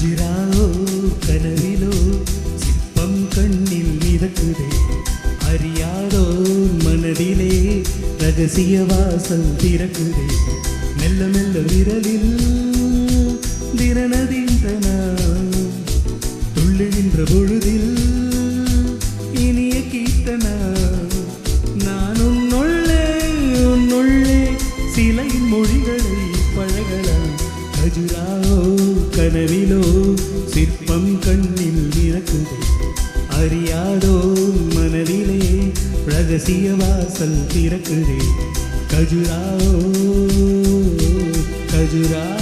கஜுராவோ கனவிலோ சிற்பம் கண்ணில் மிதக்குதே, அறியாதோ மனதிலே ரகசிய வாசல் திறக்குதே. மெல்ல மெல்ல விரலில் திறனதிந்தனா துள்ளுகின்ற பொழுதில் இனிய கீர்த்தனா. நான் உன்னுள்ளே சிலையின் மொழிகளை பழகலாம். கஜுராவோ கனவிலோ சிற்பம் கண்ணில் மிதக்குதே, அறியாதோ மனதிலே ரகசிய வாசல் திறக்குதே. கஜுராவோ கஜுராவோ.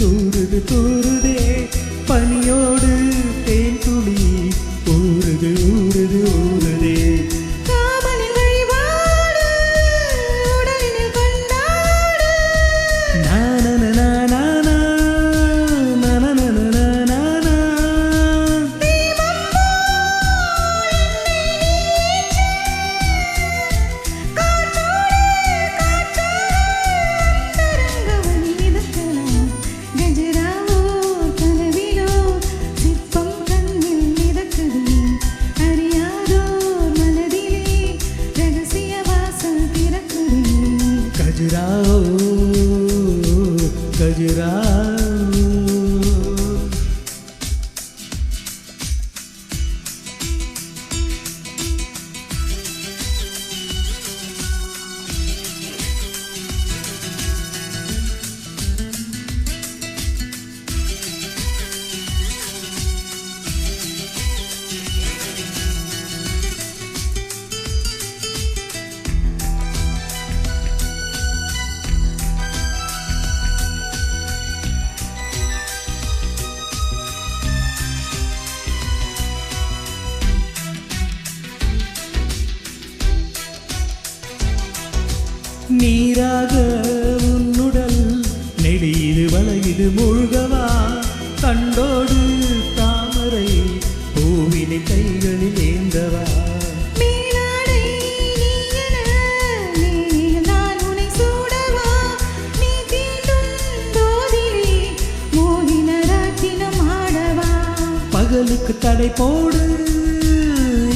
தூருது தூருதே பனியோடு தேன் துளி ஊருது ஊருது ஊருதே. கஜுராவோ கஜுராவோ. நீராக உன்னுடல் நெடிது வளையுது மூழ்கவா, கண்டோடு தாமரை பூவினை கைகளில் ஏந்தவா. பகலுக்கு தடை போடு,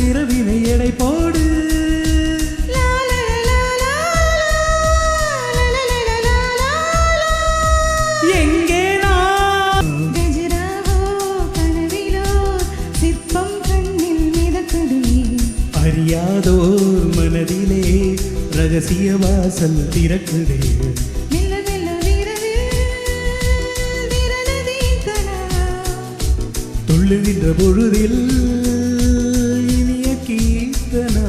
இரவினை எடை போடு. அறியாதோர் மனதிலே ரகசிய வாசல் திறக்குதே. துள்ளுகின்ற பொழுதில் இனிய கீர்த்தனா.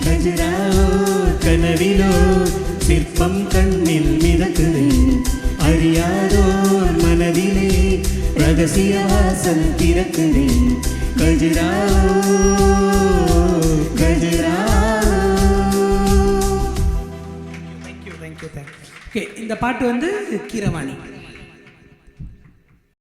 கஜுராவோ கனவிலோ சிற்பம் கண்ணில் மிதக்குதே, அறியாதோர் மனதிலே ரகசிய வாசல் திறக்குதே. கஜுராவோ கஜுராவோ. ஓகே, இந்த பாட்டு வந்து கீரவாணி.